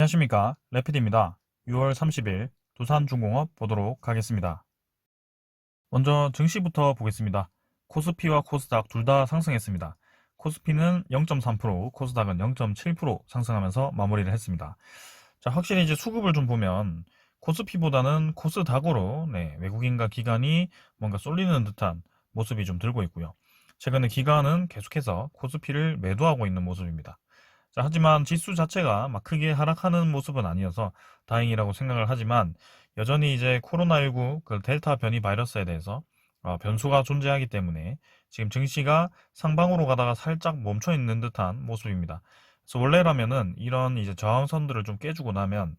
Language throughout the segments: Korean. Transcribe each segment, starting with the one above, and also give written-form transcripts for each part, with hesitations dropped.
안녕하십니까, 레피디입니다. 6월 30일 두산중공업 보도록 하겠습니다. 먼저 증시부터 보겠습니다. 코스피와 코스닥 둘 다 상승했습니다. 코스피는 0.3%, 코스닥은 0.7% 상승하면서 마무리를 했습니다. 자, 확실히 이제 수급을 좀 보면 코스피보다는 코스닥으로 외국인과 기관이 뭔가 쏠리는 듯한 모습이 좀 들고 있고요. 최근에 기관은 계속해서 코스피를 매도하고 있는 모습입니다. 자, 하지만 지수 자체가 막 크게 하락하는 모습은 아니어서 다행이라고 생각을 하지만 여전히 이제 코로나19 그 델타 변이 바이러스에 대해서 변수가 존재하기 때문에 지금 증시가 상방으로 가다가 살짝 멈춰 있는 듯한 모습입니다. 그래서 원래라면은 이런 이제 저항선들을 좀 깨주고 나면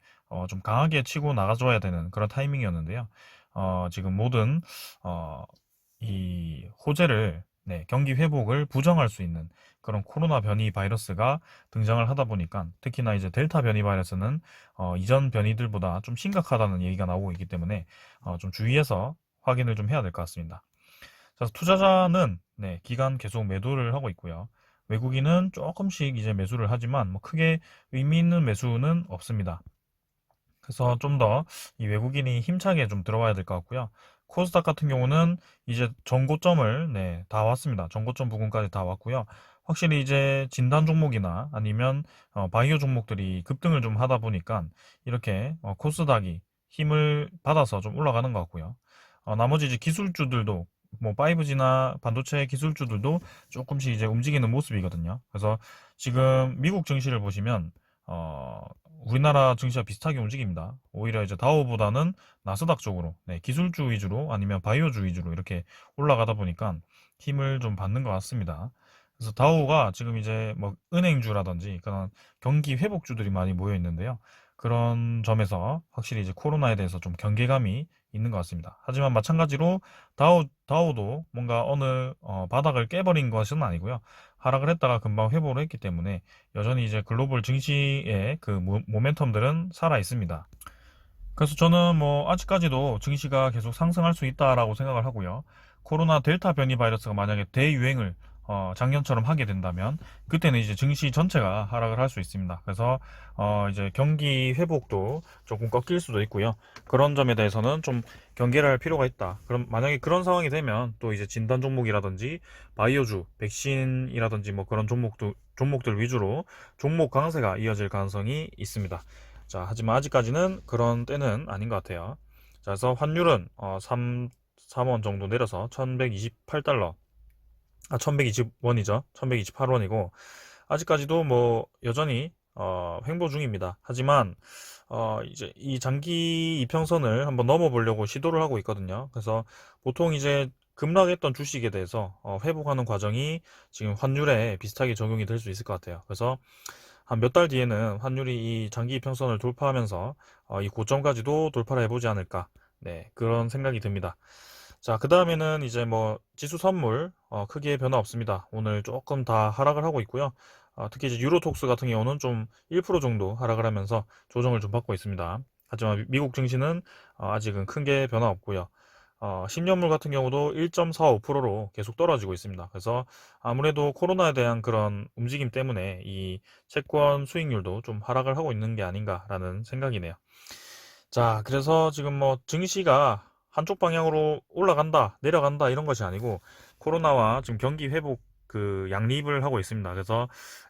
좀 강하게 치고 나가줘야 되는 그런 타이밍이었는데요. 지금 모든 이 호재를 경기 회복을 부정할 수 있는 그런 코로나 변이 바이러스가 등장을 하다 보니까 특히나 이제 델타 변이 바이러스는 이전 변이들보다 좀 심각하다는 얘기가 나오고 있기 때문에 좀 주의해서 확인을 좀 해야 될 것 같습니다. 자, 투자자는 기간 계속 매도를 하고 있고요. 외국인은 조금씩 이제 매수를 하지만 뭐 크게 의미 있는 매수는 없습니다. 그래서 좀 더 이 외국인이 힘차게 좀 들어와야 될 것 같고요. 코스닥 같은 경우는 이제 전고점을 다 왔습니다. 전고점 부근까지 다 왔고요. 확실히 이제 진단 종목이나 아니면 바이오 종목들이 급등을 좀 하다 보니까 이렇게 코스닥이 힘을 받아서 좀 올라가는 것 같고요. 나머지 이제 기술주들도 뭐 5G나 반도체 기술주들도 조금씩 이제 움직이는 모습이거든요. 그래서 지금 미국 증시를 보시면 어, 우리나라 증시와 비슷하게 움직입니다. 오히려 이제 다우보다는 나스닥 쪽으로, 기술주 위주로 아니면 바이오주 위주로 이렇게 올라가다 보니까 힘을 좀 받는 것 같습니다. 그래서 다우가 지금 이제 뭐 은행주라든지 그런 경기 회복주들이 많이 모여 있는데요. 그런 점에서 확실히 이제 코로나에 대해서 좀 경계감이 있는 것 같습니다. 하지만 마찬가지로 다우도 뭔가 어느 바닥을 깨버린 것은 아니고요. 하락을 했다가 금방 회복을 했기 때문에 여전히 이제 글로벌 증시의 그 모멘텀들은 살아 있습니다. 그래서 저는 뭐 아직까지도 증시가 계속 상승할 수 있다라고 생각을 하고요. 코로나 델타 변이 바이러스가 만약에 대유행을 작년처럼 하게 된다면 그때는 이제 증시 전체가 하락을 할 수 있습니다. 그래서 이제 경기 회복도 조금 꺾일 수도 있고요. 그런 점에 대해서는 좀 경계를 할 필요가 있다. 그럼 만약에 그런 상황이 되면 또 이제 진단 종목이라든지 바이오주, 백신이라든지 뭐 그런 종목들 위주로 종목 강세가 이어질 가능성이 있습니다. 자, 하지만 아직까지는 그런 때는 아닌 것 같아요. 자, 그래서 환율은 3원 정도 내려서 1128달러, 1120원이죠. 1128원이고, 아직까지도 뭐 여전히 횡보 중입니다. 하지만 이제 이 장기 이평선을 한번 넘어보려고 시도를 하고 있거든요. 그래서 보통 이제 급락했던 주식에 대해서 회복하는 과정이 지금 환율에 비슷하게 적용이 될 수 있을 것 같아요. 그래서 한 몇 달 뒤에는 환율이 이 장기 이평선을 돌파하면서 이 고점까지도 돌파를 해보지 않을까. 네, 그런 생각이 듭니다. 자, 그 다음에는 이제 뭐 지수 선물 크게 변화 없습니다. 오늘 조금 다 하락을 하고 있고요. 특히 이제 유로톡스 같은 경우는 좀 1% 정도 하락을 하면서 조정을 좀 받고 있습니다. 하지만 미국 증시는 아직은 큰 게 변화 없고요. 10년물 같은 경우도 1.45%로 계속 떨어지고 있습니다. 그래서 아무래도 코로나에 대한 그런 움직임 때문에 이 채권 수익률도 좀 하락을 하고 있는 게 아닌가라는 생각이네요. 자, 그래서 지금 뭐 증시가 한쪽 방향으로 올라간다, 내려간다 이런 것이 아니고 코로나와 지금 경기 회복 그 양립을 하고 있습니다. 그래서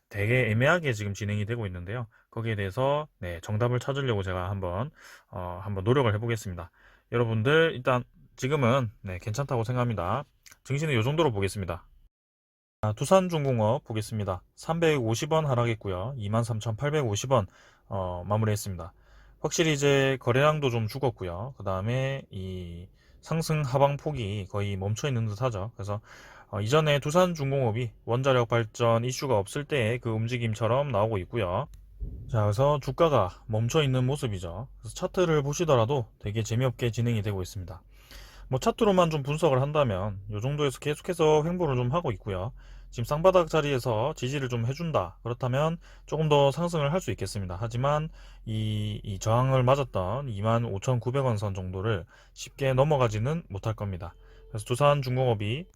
되게 애매하게 지금 진행이 되고 있는데요. 거기에 대해서 정답을 찾으려고 제가 한번 노력을 해보겠습니다. 여러분들 일단 지금은 괜찮다고 생각합니다. 증시는 이 정도로 보겠습니다. 두산중공업 보겠습니다. 350원 하락했고요. 23,850원 마무리했습니다. 확실히 이제 거래량도 좀 죽었고요. 그 다음에 이 상승 하방폭이 거의 멈춰 있는 듯 하죠. 그래서 이전에 두산중공업이 원자력 발전 이슈가 없을 때의 그 움직임처럼 나오고 있고요. 자, 그래서 주가가 멈춰 있는 모습이죠. 그래서 차트를 보시더라도 되게 재미없게 진행이 되고 있습니다. 뭐 차트로만 좀 분석을 한다면 이 정도에서 계속해서 횡보를 좀 하고 있고요. 지금 쌍바닥 자리에서 지지를 좀 해준다. 그렇다면 조금 더 상승을 할 수 있겠습니다. 하지만 이 저항을 맞았던 25,900원 선 정도를 쉽게 넘어가지는 못할 겁니다. 그래서 두산중공업이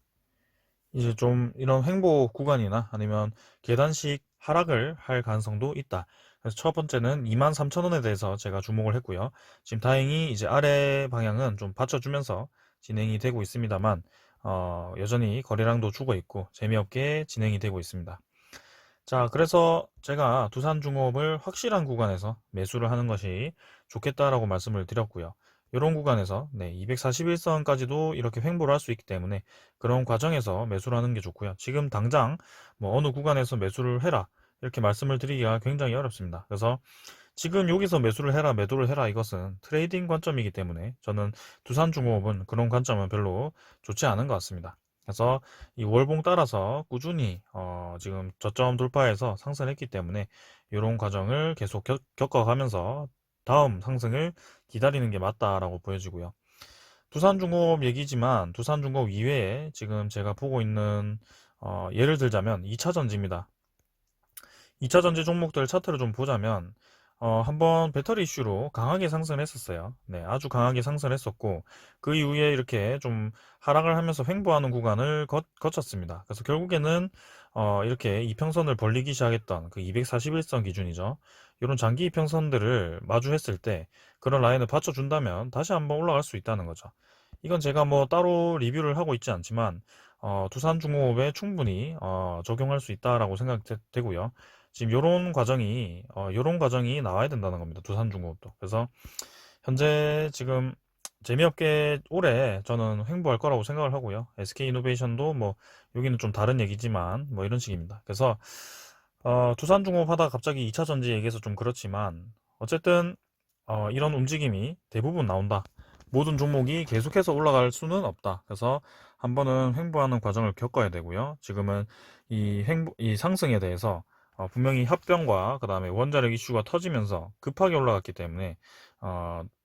이제 좀 이런 횡보 구간이나 아니면 계단식 하락을 할 가능성도 있다. 그래서 첫 번째는 23,000원에 대해서 제가 주목을 했고요. 지금 다행히 이제 아래 방향은 좀 받쳐주면서 진행이 되고 있습니다만, 여전히 거래량도 죽어 있고 재미없게 진행이 되고 있습니다. 자, 그래서 제가 두산중공업을 확실한 구간에서 매수를 하는 것이 좋겠다라고 말씀을 드렸고요. 이런 구간에서 241선까지도 이렇게 횡보를 할 수 있기 때문에 그런 과정에서 매수를 하는 게 좋고요. 지금 당장 뭐 어느 구간에서 매수를 해라 이렇게 말씀을 드리기가 굉장히 어렵습니다. 그래서 지금 여기서 매수를 해라, 매도를 해라 이것은 트레이딩 관점이기 때문에 저는 두산중공업은 그런 관점은 별로 좋지 않은 것 같습니다. 그래서 이 월봉 따라서 꾸준히 지금 저점 돌파해서 상승했기 때문에 이런 과정을 계속 겪어가면서 다음 상승을 기다리는 게 맞다라고 보여지고요. 두산중공업 얘기지만 두산중공업 이외에 지금 제가 보고 있는 예를 들자면 2차전지입니다. 2차 전지 종목들 차트를 좀 보자면 한번 배터리 이슈로 강하게 상승을 했었어요. 네, 아주 강하게 상승을 했었고 그 이후에 이렇게 좀 하락을 하면서 횡보하는 구간을 거쳤습니다. 그래서 결국에는 이렇게 이평선을 벌리기 시작했던 그 241선 기준이죠. 이런 장기 이평선들을 마주했을 때 그런 라인을 받쳐준다면 다시 한번 올라갈 수 있다는 거죠. 이건 제가 뭐 따로 리뷰를 하고 있지 않지만 두산중공업에 충분히 적용할 수 있다라고 생각되고요. 지금 요런 과정이 나와야 된다는 겁니다. 두산중공업도. 그래서 현재 지금 재미없게 올해 저는 횡보할 거라고 생각을 하고요. SK이노베이션도 뭐 여기는 좀 다른 얘기지만 뭐 이런 식입니다. 그래서 두산중공업 하다가 갑자기 2차 전지 얘기해서 좀 그렇지만 어쨌든 이런 움직임이 대부분 나온다. 모든 종목이 계속해서 올라갈 수는 없다. 그래서 한 번은 횡보하는 과정을 겪어야 되고요. 지금은 이 상승에 대해서 분명히 합병과 그 다음에 원자력 이슈가 터지면서 급하게 올라갔기 때문에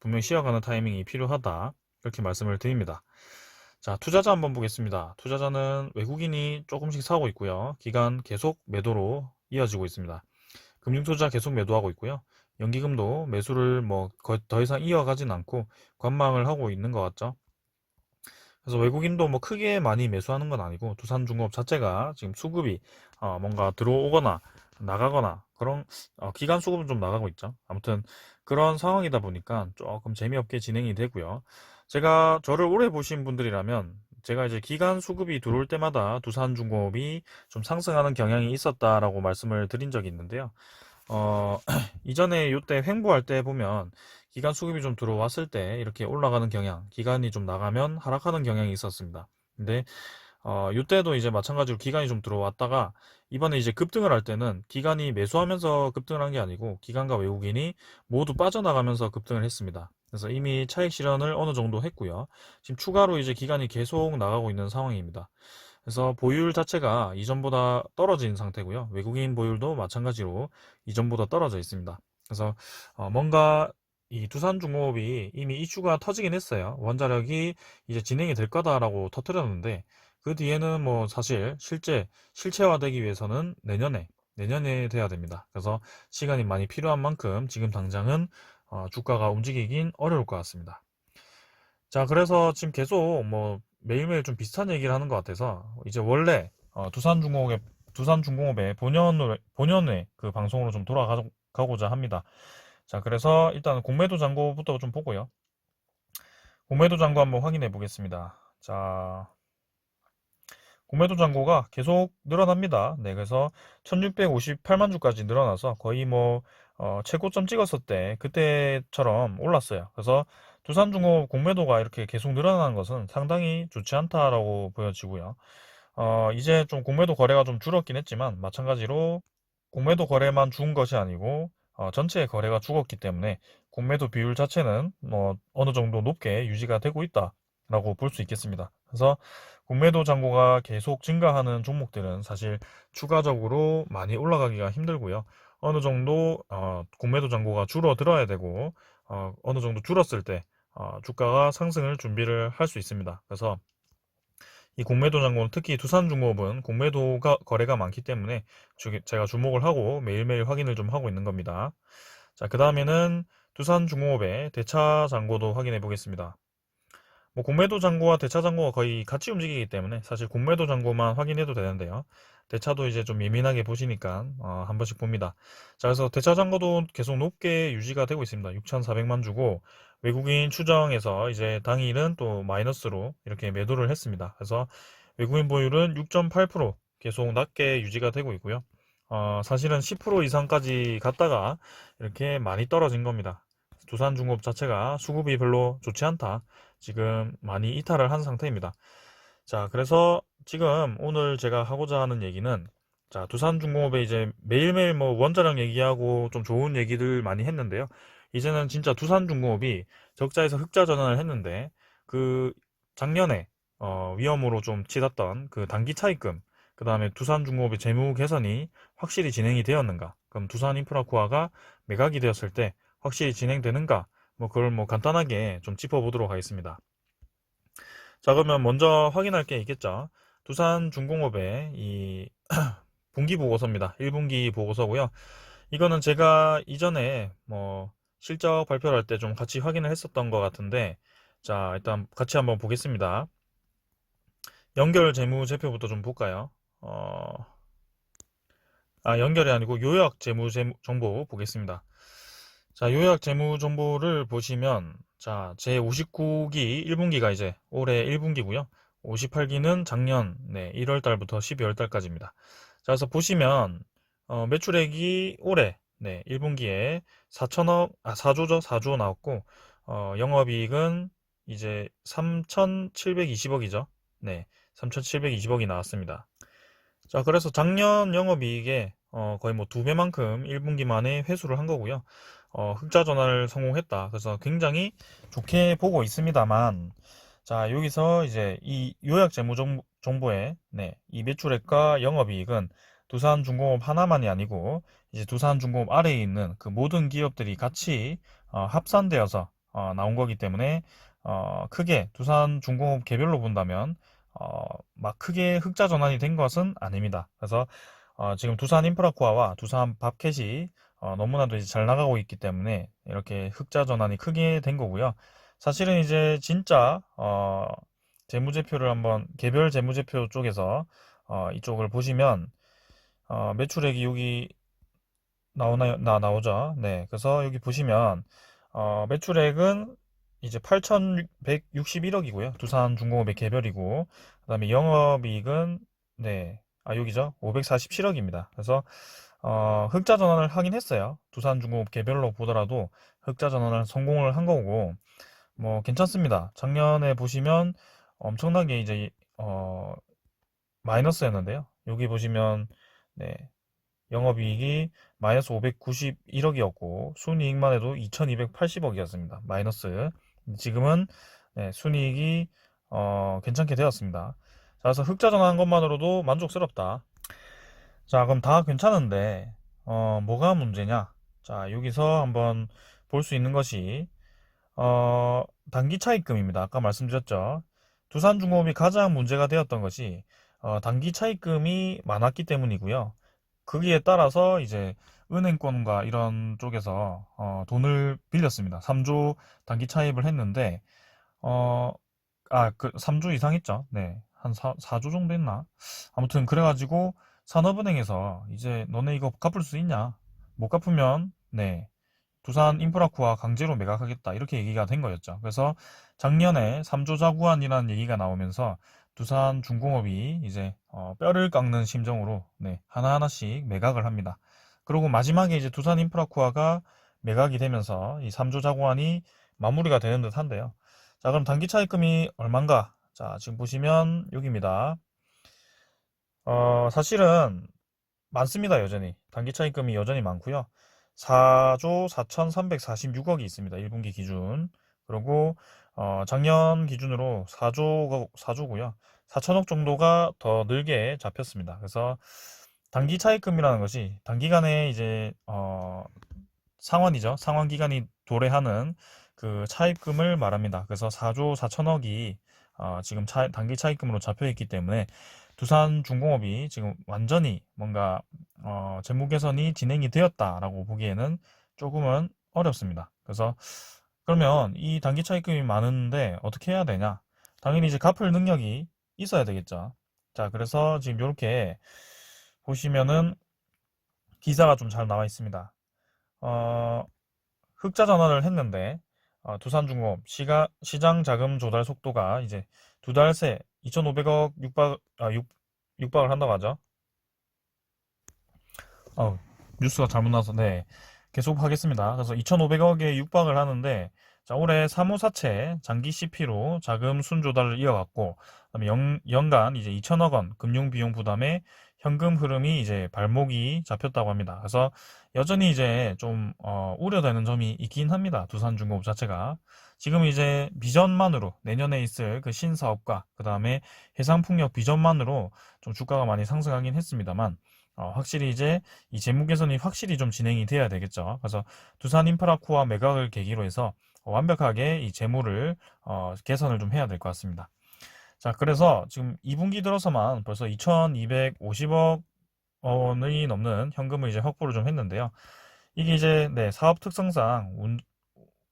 분명히 쉬어가는 타이밍이 필요하다. 이렇게 말씀을 드립니다. 자, 투자자 한번 보겠습니다. 투자자는 외국인이 조금씩 사고 있고요. 기간 계속 매도로 이어지고 있습니다. 금융투자 계속 매도하고 있고요. 연기금도 매수를 뭐 더 이상 이어가진 않고 관망을 하고 있는 것 같죠. 그래서 외국인도 뭐 크게 많이 매수하는 건 아니고 두산중공업 자체가 지금 수급이 뭔가 들어오거나 나가거나 그런 기간 수급은 좀 나가고 있죠. 아무튼 그런 상황이다 보니까 조금 재미없게 진행이 되고요. 제가 저를 오래 보신 분들이라면 제가 이제 기간 수급이 들어올 때마다 두산중공업이 좀 상승하는 경향이 있었다라고 말씀을 드린 적이 있는데요. 이전에 요때 횡보할 때 보면 기간 수급이 좀 들어왔을 때 이렇게 올라가는 경향, 기간이 좀 나가면 하락하는 경향이 있었습니다. 근데 요때도 이제 마찬가지로 기간이 좀 들어왔다가 이번에 이제 급등을 할 때는 기간이 매수하면서 급등을 한 게 아니고 기간과 외국인이 모두 빠져나가면서 급등을 했습니다. 그래서 이미 차익 실현을 어느 정도 했고요. 지금 추가로 이제 기간이 계속 나가고 있는 상황입니다. 그래서 보유율 자체가 이전보다 떨어진 상태고요. 외국인 보유율도 마찬가지로 이전보다 떨어져 있습니다. 그래서 뭔가 이 두산중공업이 이미 이슈가 터지긴 했어요. 원자력이 이제 진행이 될 거다라고 터뜨렸는데 그 뒤에는 뭐 사실 실체화되기 위해서는 내년에 돼야 됩니다. 그래서 시간이 많이 필요한 만큼 지금 당장은 주가가 움직이긴 어려울 것 같습니다. 자, 그래서 지금 계속 뭐 매일매일 좀 비슷한 얘기를 하는 것 같아서 이제 원래 두산중공업의 본연의 그 방송으로 좀 돌아가고자 합니다. 자, 그래서 일단 공매도 잔고부터 좀 보고요. 공매도 잔고 한번 확인해 보겠습니다. 자, 공매도 잔고가 계속 늘어납니다. 네, 그래서 1658만 주까지 늘어나서 거의 뭐 최고점 찍었을 때 그때처럼 올랐어요. 그래서 두산중공업 공매도가 이렇게 계속 늘어나는 것은 상당히 좋지 않다라고 보여지고요. 이제 좀 공매도 거래가 좀 줄었긴 했지만 마찬가지로 공매도 거래만 죽은 것이 아니고 전체 거래가 죽었기 때문에 공매도 비율 자체는 뭐 어느 정도 높게 유지가 되고 있다라고 볼 수 있겠습니다. 그래서 공매도 잔고가 계속 증가하는 종목들은 사실 추가적으로 많이 올라가기가 힘들고요. 어느 정도 공매도 잔고가 줄어들어야 되고 어느 정도 줄었을 때 주가가 상승을 준비를 할 수 있습니다. 그래서 이 공매도 잔고는 특히 두산중공업은 공매도가 거래가 많기 때문에 제가 주목을 하고 매일매일 확인을 좀 하고 있는 겁니다. 자, 그 다음에는 두산중공업의 대차 잔고도 확인해 보겠습니다. 뭐 공매도 잔고와 대차 잔고가 거의 같이 움직이기 때문에 사실 공매도 잔고만 확인해도 되는데요. 대차도 이제 좀 예민하게 보시니까 한 번씩 봅니다. 자, 그래서 대차 잔고도 계속 높게 유지가 되고 있습니다. 6,400만 주고 외국인 추정에서 이제 당일은 또 마이너스로 이렇게 매도를 했습니다. 그래서 외국인 보유율은 6.8% 계속 낮게 유지가 되고 있고요. 사실은 10% 이상까지 갔다가 이렇게 많이 떨어진 겁니다. 두산중공업 자체가 수급이 별로 좋지 않다. 지금 많이 이탈을 한 상태입니다. 자, 그래서 지금 오늘 제가 하고자 하는 얘기는, 자, 두산중공업에 이제 매일매일 뭐 원자력 얘기하고 좀 좋은 얘기들 많이 했는데요. 이제는 진짜 두산중공업이 적자에서 흑자 전환을 했는데, 그 작년에 위험으로 좀 치닫던 그 단기 차입금, 그 다음에 두산중공업의 재무 개선이 확실히 진행이 되었는가? 그럼 두산인프라코아가 매각이 되었을 때 확실히 진행되는가? 뭐 그걸 뭐 간단하게 좀 짚어보도록 하겠습니다. 자, 그러면 먼저 확인할 게 있겠죠. 두산중공업의 이 분기 보고서입니다. 1분기 보고서고요. 이거는 제가 이전에 뭐 실적 발표를 할 때 좀 같이 확인을 했었던 것 같은데, 자, 일단 같이 한번 보겠습니다. 연결 재무제표부터 좀 볼까요? 연결이 아니고 요약 정보 보겠습니다. 자, 요약 재무 정보를 보시면, 자, 제 59기 1분기가 이제 올해 1분기고요. 58기는 작년 1월 달부터 12월 달까지입니다. 자, 그래서 보시면 매출액이 올해 1분기에 4조죠. 4조 나왔고 영업이익은 이제 3,720억이죠. 네, 3,720억이 나왔습니다. 자, 그래서 작년 영업이익에 거의 뭐 두 배만큼 1분기 만에 회수를 한 거고요. 흑자 전환을 성공했다. 그래서 굉장히 좋게 보고 있습니다만, 자, 여기서 이제 이 요약 재무 정보에 이 매출액과 영업이익은 두산중공업 하나만이 아니고 이제 두산중공업 아래에 있는 그 모든 기업들이 같이 합산되어서 나온 거기 때문에 크게 두산중공업 개별로 본다면 막 크게 흑자 전환이 된 것은 아닙니다. 그래서 지금 두산 인프라코아와 두산 밥캣이 너무나도 이제 잘 나가고 있기 때문에 이렇게 흑자 전환이 크게 된 거고요. 사실은 이제 진짜 재무제표를 한번 개별 재무제표 쪽에서 이쪽을 보시면 매출액이 여기 나오나요? 나오죠. 네. 그래서 여기 보시면 매출액은 이제 8,161억이고요. 두산중공업의 개별이고, 그다음에 영업이익은 여기죠. 547억입니다. 그래서 흑자 전환을 하긴 했어요. 두산중공업 개별로 보더라도 흑자 전환을 성공을 한 거고, 뭐 괜찮습니다. 작년에 보시면 엄청나게 이제 마이너스였는데요. 여기 보시면 네, 영업이익이 마이너스 591억이었고 순이익만 해도 2280억이었습니다. 마이너스. 지금은 순이익이 괜찮게 되었습니다. 자, 그래서 흑자 전환한 것만으로도 만족스럽다. 자, 그럼 다 괜찮은데 뭐가 문제냐? 자, 여기서 한번 볼 수 있는 것이 단기 차입금입니다. 아까 말씀드렸죠. 두산중공업이 가장 문제가 되었던 것이 단기 차입금이 많았기 때문이고요. 거기에 따라서 이제 은행권과 이런 쪽에서 돈을 빌렸습니다. 3조 단기 차입을 했는데 그 3조 이상 했죠. 네. 한 4조 정도 했나? 아무튼 그래가지고 산업은행에서 이제 너네 이거 갚을 수 있냐? 못 갚으면 두산 인프라코아 강제로 매각하겠다 이렇게 얘기가 된 거였죠. 그래서 작년에 3조 자구안이라는 얘기가 나오면서 두산중공업이 이제 뼈를 깎는 심정으로 하나하나씩 매각을 합니다. 그리고 마지막에 이제 두산인프라코아가 매각이 되면서 이 3조 자구안이 마무리가 되는 듯 한데요. 자, 그럼 단기 차입금이 얼만가? 자, 지금 보시면 여기입니다. 사실은 많습니다, 여전히. 단기 차입금이 여전히 많고요. 4조 4,346억이 있습니다. 1분기 기준. 그리고 작년 기준으로 4조고요. 4천억 정도가 더 늘게 잡혔습니다. 그래서 단기 차입금이라는 것이 단기간에 이제 상환이죠. 상환 기간이 도래하는 그 차입금을 말합니다. 그래서 4조 4천억이 지금 단기 차입금으로 잡혀 있기 때문에 두산중공업이 지금 완전히 뭔가 재무 개선이 진행이 되었다라고 보기에는 조금은 어렵습니다. 그래서 그러면 이 단기 차입금이 많은데 어떻게 해야 되냐? 당연히 이제 갚을 능력이 있어야 되겠죠. 자, 그래서 지금 이렇게 보시면은 기사가 좀 잘 나와 있습니다. 어, 흑자 전환을 했는데 두산중공업 시장 자금 조달 속도가 이제 두 달 새 2,500억 육박을 한다고 하죠. 뉴스가 잘못 나와서 네 계속 하겠습니다. 그래서 2,500억에 육박을 하는데 자, 올해 사무사채 장기 CP로 자금 순조달을 이어갔고 그다음에 연간 이제 2천억 원 금융 비용 부담에 현금 흐름이 이제 발목이 잡혔다고 합니다. 그래서 여전히 이제 좀 우려되는 점이 있긴 합니다. 두산중공업 자체가 지금 이제 비전만으로 내년에 있을 그 신사업과 그다음에 해상풍력 비전만으로 좀 주가가 많이 상승하긴 했습니다만 확실히 이제 이 재무 개선이 확실히 좀 진행이 돼야 되겠죠. 그래서 두산 인프라코어 매각을 계기로 해서 완벽하게 이 재무를 개선을 좀 해야 될 것 같습니다. 자, 그래서 지금 2분기 들어서만 벌써 2,250억 원이 넘는 현금을 이제 확보를 좀 했는데요. 이게 이제 네, 사업 특성상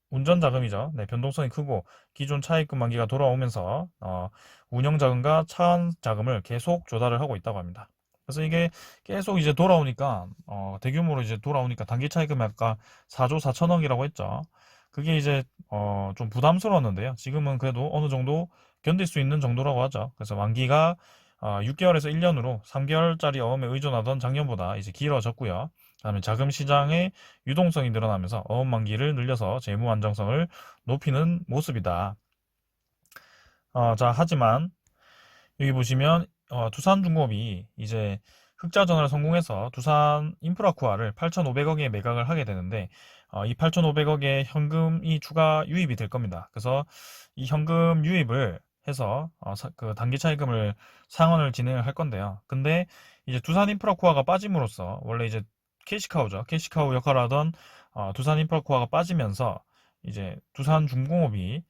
운전 자금이죠. 네, 변동성이 크고 기존 차입금 만기가 돌아오면서 운영 자금과 차환 자금을 계속 조달을 하고 있다고 합니다. 그래서 이게 계속 이제 돌아오니까 대규모로 이제 돌아오니까 단기 차입금이 아까 4조 4천억이라고 했죠. 그게 이제 좀 부담스러웠는데요. 지금은 그래도 어느 정도 견딜 수 있는 정도라고 하죠. 그래서 만기가 6개월에서 1년으로 3개월짜리 어음에 의존하던 작년보다 이제 길어졌고요. 그다음에 자금 시장의 유동성이 늘어나면서 어음 만기를 늘려서 재무 안정성을 높이는 모습이다. 자, 하지만 여기 보시면 두산중공업이 이제 흑자 전환을 성공해서 두산 인프라코아를 8,500억에 매각을 하게 되는데 이 8,500억의 현금이 추가 유입이 될 겁니다. 그래서 이 현금 유입을 해서 그 단기 차입금을 상환을 진행을 할 건데요. 근데 이제 두산 인프라코아가 빠짐으로써 원래 이제 캐시카우죠. 캐시카우 역할을 하던 두산 인프라코아가 빠지면서 이제 두산중공업이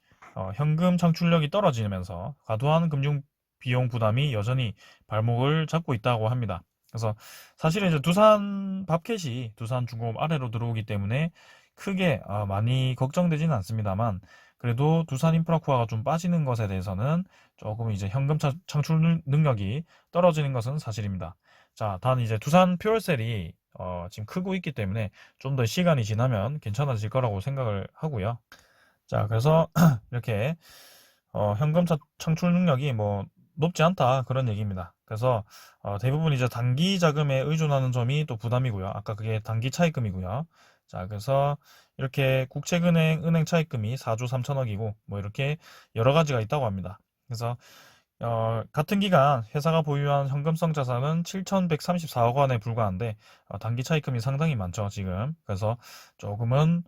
현금 창출력이 떨어지면서 과도한 금융 비용 부담이 여전히 발목을 잡고 있다고 합니다. 그래서 사실은 이제 두산 밥켓이 두산중공업 아래로 들어오기 때문에 크게 많이 걱정되지는 않습니다만 그래도 두산 인프라코아가 좀 빠지는 것에 대해서는 조금 이제 현금 창출 능력이 떨어지는 것은 사실입니다. 자, 단 이제 두산 퓨얼셀이 지금 크고 있기 때문에 좀 더 시간이 지나면 괜찮아질 거라고 생각을 하고요. 자, 그래서 이렇게 현금 창출 능력이 뭐 높지 않다 그런 얘기입니다. 그래서 대부분 이제 단기 자금에 의존하는 점이 또 부담이고요. 아까 그게 단기 차입금이고요. 자, 그래서 이렇게 국책은행 은행 차입금이 4조 3천억이고 뭐 이렇게 여러 가지가 있다고 합니다. 그래서 같은 기간 회사가 보유한 현금성 자산은 7,134억 원에 불과한데 단기 차입금이 상당히 많죠, 지금. 그래서 조금은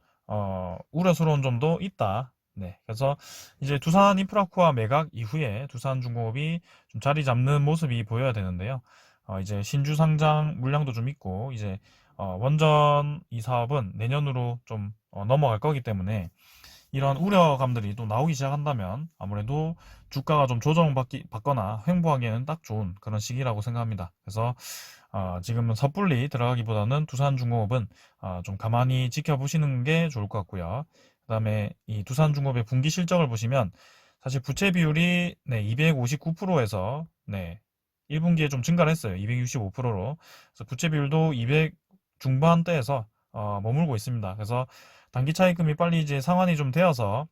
우려스러운 점도 있다. 네, 그래서 이제 두산 인프라코아 매각 이후에 두산중공업이 좀 자리 잡는 모습이 보여야 되는데요. 이제 신주 상장 물량도 좀 있고 이제 원전 이 사업은 내년으로 좀 넘어갈 거기 때문에 이런 우려감들이 또 나오기 시작한다면 아무래도 주가가 좀 조정받거나 횡보하기에는 딱 좋은 그런 시기라고 생각합니다. 그래서 지금은 섣불리 들어가기보다는 두산중공업은 좀 가만히 지켜보시는 게 좋을 것 같고요. 그 다음에 이 두산중공업의 분기 실적을 보시면 사실 부채 비율이 네, 259%에서 네, 1분기에 좀 증가를 했어요. 265%로. 그래서 부채 비율도 200 중반대에서 머물고 있습니다. 그래서 단기 차입금이 빨리 이제 상환이 좀 되어서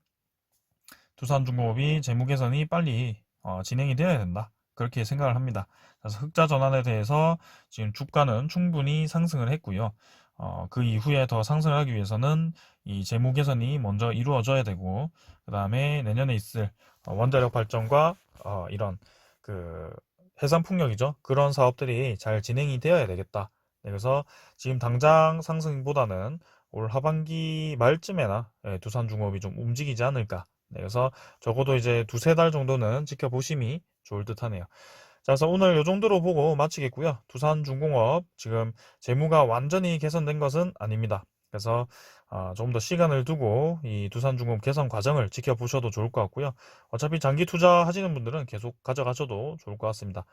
두산중공업이 재무 개선이 빨리 진행이 되어야 된다. 그렇게 생각을 합니다. 그래서 흑자 전환에 대해서 지금 주가는 충분히 상승을 했고요. 그 이후에 더 상승을 하기 위해서는 이 재무 개선이 먼저 이루어져야 되고 그 다음에 내년에 있을 원자력 발전과 이런 그 해상풍력이죠. 그런 사업들이 잘 진행이 되어야 되겠다. 네, 그래서 지금 당장 상승보다는 올 하반기 말쯤에나 두산중공업이 좀 움직이지 않을까. 네, 그래서 적어도 이제 두세 달 정도는 지켜보심이 좋을 듯 하네요. 자, 그래서 오늘 이 정도로 보고 마치겠고요. 두산중공업 지금 재무가 완전히 개선된 것은 아닙니다. 그래서 조금 더 시간을 두고 이 두산중공업 개선 과정을 지켜보셔도 좋을 것 같고요. 어차피 장기 투자하시는 분들은 계속 가져가셔도 좋을 것 같습니다.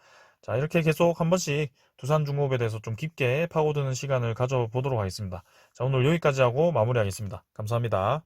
자, 이렇게 계속 한 번씩 두산중공업에 대해서 좀 깊게 파고드는 시간을 가져보도록 하겠습니다. 자, 오늘 여기까지 하고 마무리하겠습니다. 감사합니다.